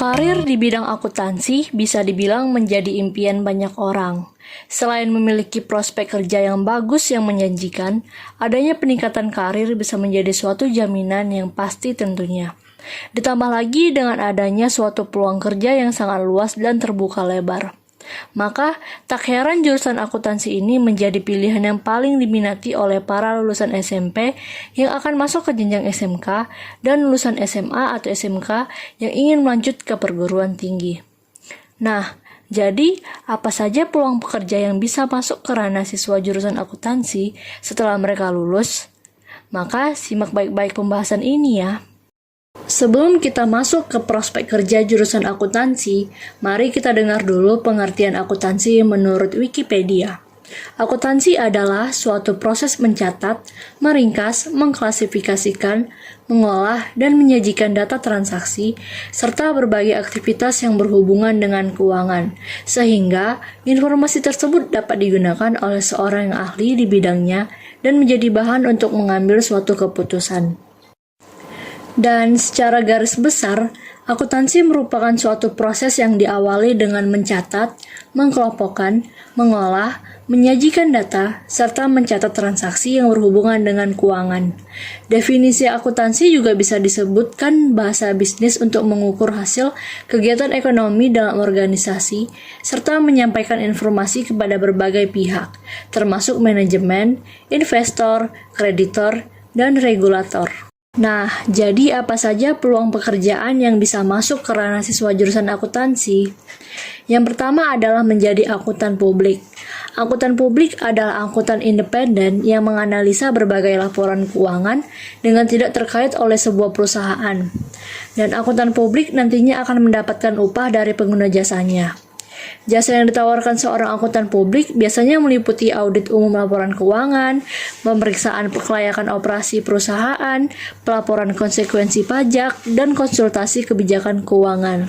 Karir di bidang akuntansi bisa dibilang menjadi impian banyak orang. Selain memiliki prospek kerja yang bagus yang menjanjikan, adanya peningkatan karir bisa menjadi suatu jaminan yang pasti tentunya. Ditambah lagi dengan adanya suatu peluang kerja yang sangat luas dan terbuka lebar. Maka, tak heran jurusan akuntansi ini menjadi pilihan yang paling diminati oleh para lulusan SMP yang akan masuk ke jenjang SMK dan lulusan SMA atau SMK yang ingin melanjut ke perguruan tinggi. Nah, jadi apa saja peluang pekerja yang bisa masuk ke ranah siswa jurusan akuntansi setelah mereka lulus? Maka simak baik-baik pembahasan ini ya. Sebelum kita masuk ke prospek kerja jurusan akuntansi, mari kita dengar dulu pengertian akuntansi menurut Wikipedia. Akuntansi adalah suatu proses mencatat, meringkas, mengklasifikasikan, mengolah, dan menyajikan data transaksi, serta berbagai aktivitas yang berhubungan dengan keuangan, sehingga informasi tersebut dapat digunakan oleh seorang yang ahli di bidangnya dan menjadi bahan untuk mengambil suatu keputusan. Dan secara garis besar, akuntansi merupakan suatu proses yang diawali dengan mencatat, mengkelompokkan, mengolah, menyajikan data, serta mencatat transaksi yang berhubungan dengan keuangan. Definisi akuntansi juga bisa disebutkan bahasa bisnis untuk mengukur hasil kegiatan ekonomi dalam organisasi, serta menyampaikan informasi kepada berbagai pihak, termasuk manajemen, investor, kreditor, dan regulator. Nah, jadi apa saja peluang pekerjaan yang bisa masuk ke ranah siswa jurusan akuntansi? Yang pertama adalah menjadi akuntan publik. Akuntan publik adalah akuntan independen yang menganalisa berbagai laporan keuangan dengan tidak terkait oleh sebuah perusahaan. Dan akuntan publik nantinya akan mendapatkan upah dari pengguna jasanya. Jasa yang ditawarkan seorang akuntan publik biasanya meliputi audit umum laporan keuangan, pemeriksaan kelayakan operasi perusahaan, pelaporan konsekuensi pajak, dan konsultasi kebijakan keuangan.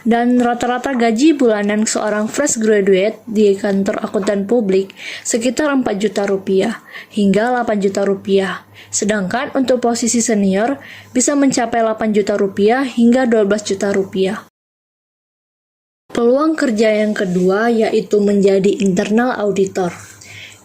Dan rata-rata gaji bulanan seorang fresh graduate di kantor akuntan publik sekitar 4 juta rupiah hingga 8 juta rupiah. Sedangkan untuk posisi senior bisa mencapai 8 juta rupiah hingga 12 juta rupiah. Peluang kerja yang kedua yaitu menjadi internal auditor.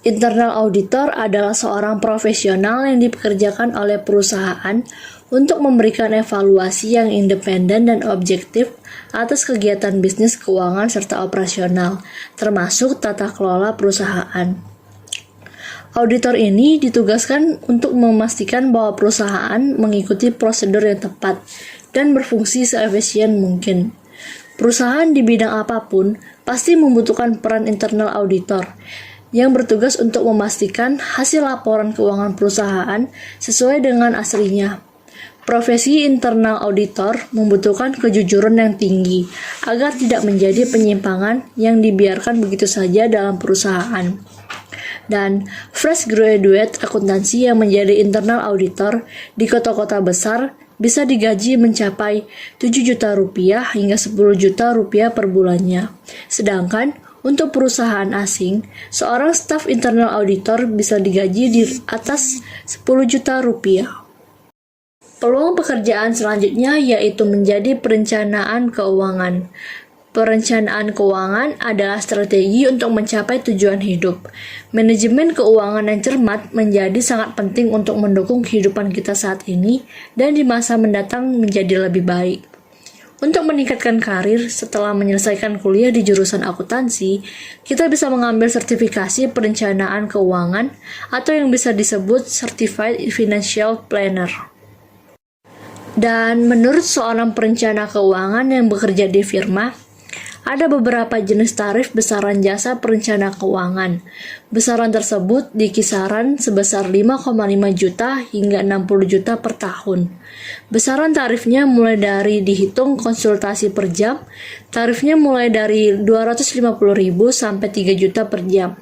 Internal auditor adalah seorang profesional yang dipekerjakan oleh perusahaan untuk memberikan evaluasi yang independen dan objektif atas kegiatan bisnis keuangan serta operasional, termasuk tata kelola perusahaan. Auditor ini ditugaskan untuk memastikan bahwa perusahaan mengikuti prosedur yang tepat dan berfungsi seefisien mungkin. Perusahaan di bidang apapun pasti membutuhkan peran internal auditor yang bertugas untuk memastikan hasil laporan keuangan perusahaan sesuai dengan aslinya. Profesi internal auditor membutuhkan kejujuran yang tinggi agar tidak menjadi penyimpangan yang dibiarkan begitu saja dalam perusahaan. Dan fresh graduate akuntansi yang menjadi internal auditor di kota-kota besar bisa digaji mencapai 7 juta rupiah hingga 10 juta rupiah per bulannya. Sedangkan untuk perusahaan asing, seorang staf internal auditor bisa digaji di atas 10 juta rupiah. Peluang pekerjaan selanjutnya yaitu menjadi perencanaan keuangan. Perencanaan keuangan adalah strategi untuk mencapai tujuan hidup. Manajemen keuangan yang cermat menjadi sangat penting untuk mendukung kehidupan kita saat ini dan di masa mendatang menjadi lebih baik. Untuk meningkatkan karir setelah menyelesaikan kuliah di jurusan akuntansi, kita bisa mengambil sertifikasi perencanaan keuangan atau yang bisa disebut Certified Financial Planner. Dan menurut seorang perencana keuangan yang bekerja di firma, ada beberapa jenis tarif besaran jasa perencana keuangan. Besaran tersebut di kisaran sebesar 5,5 juta hingga 60 juta per tahun. Besaran tarifnya mulai dari dihitung konsultasi per jam, tarifnya mulai dari 250.000 sampai 3 juta per jam.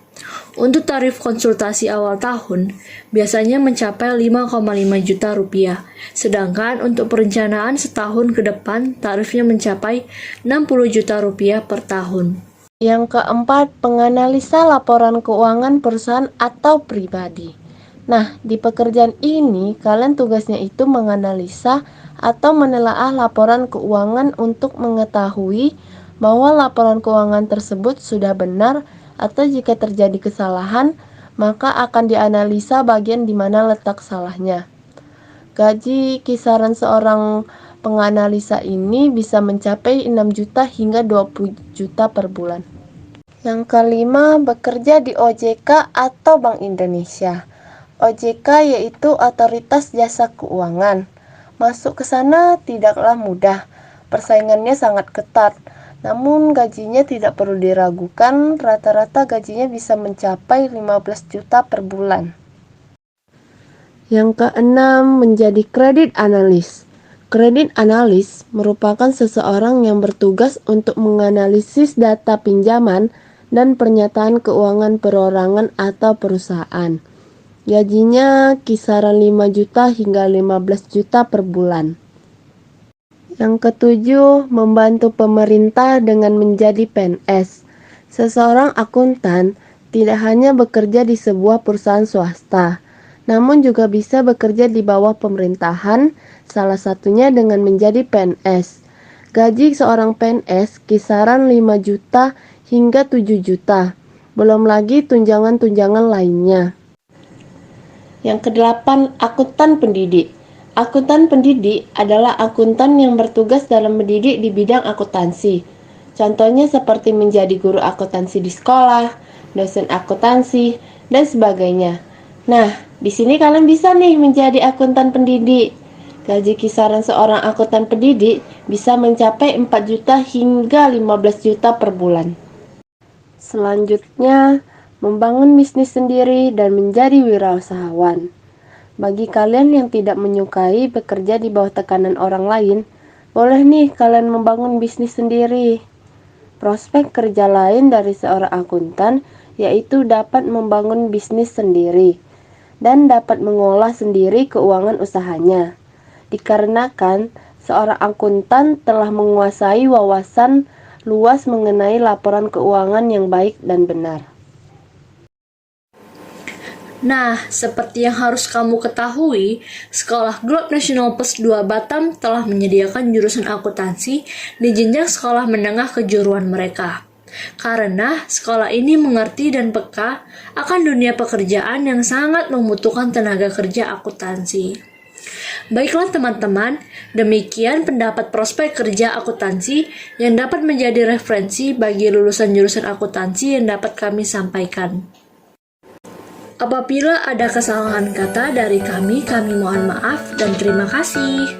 Untuk tarif konsultasi awal tahun, biasanya mencapai 5,5 juta rupiah. Sedangkan untuk perencanaan setahun ke depan, tarifnya mencapai 60 juta rupiah per tahun. Yang keempat, penganalisa laporan keuangan perusahaan atau pribadi. Nah, di pekerjaan ini kalian tugasnya itu menganalisa atau menelaah laporan keuangan untuk mengetahui bahwa laporan keuangan tersebut sudah benar, atau jika terjadi kesalahan, maka akan dianalisa bagian di mana letak salahnya. Gaji kisaran seorang penganalisa ini bisa mencapai 6 juta hingga 20 juta per bulan. Yang kelima, bekerja di OJK atau Bank Indonesia. OJK yaitu Otoritas Jasa Keuangan. Masuk ke sana tidaklah mudah, persaingannya sangat ketat. Namun gajinya tidak perlu diragukan, rata-rata gajinya bisa mencapai 15 juta per bulan. Yang keenam, menjadi kredit analis. Kredit analis merupakan seseorang yang bertugas untuk menganalisis data pinjaman dan pernyataan keuangan perorangan atau perusahaan. Gajinya kisaran 5 juta hingga 15 juta per bulan. Yang ketujuh, membantu pemerintah dengan menjadi PNS. Seseorang akuntan tidak hanya bekerja di sebuah perusahaan swasta, namun juga bisa bekerja di bawah pemerintahan, salah satunya dengan menjadi PNS. Gaji seorang PNS kisaran 5 juta hingga 7 juta, belum lagi tunjangan-tunjangan lainnya. Yang kedelapan, akuntan pendidik. Akuntan pendidik adalah akuntan yang bertugas dalam mendidik di bidang akuntansi. Contohnya seperti menjadi guru akuntansi di sekolah, dosen akuntansi, dan sebagainya. Nah, di sini kalian bisa nih menjadi akuntan pendidik. Gaji kisaran seorang akuntan pendidik bisa mencapai 4 juta hingga 15 juta per bulan. Selanjutnya, membangun bisnis sendiri dan menjadi wirausahawan. Bagi kalian yang tidak menyukai bekerja di bawah tekanan orang lain, boleh nih kalian membangun bisnis sendiri. Prospek kerja lain dari seorang akuntan yaitu dapat membangun bisnis sendiri dan dapat mengolah sendiri keuangan usahanya. Dikarenakan seorang akuntan telah menguasai wawasan luas mengenai laporan keuangan yang baik dan benar. Nah, seperti yang harus kamu ketahui, Sekolah Globe Nasional Plus 2 Batam telah menyediakan jurusan akuntansi di jenjang sekolah menengah kejuruan mereka. Karena sekolah ini mengerti dan peka akan dunia pekerjaan yang sangat membutuhkan tenaga kerja akuntansi. Baiklah teman-teman, demikian pendapat prospek kerja akuntansi yang dapat menjadi referensi bagi lulusan jurusan akuntansi yang dapat kami sampaikan. Apabila ada kesalahan kata dari kami mohon maaf dan terima kasih.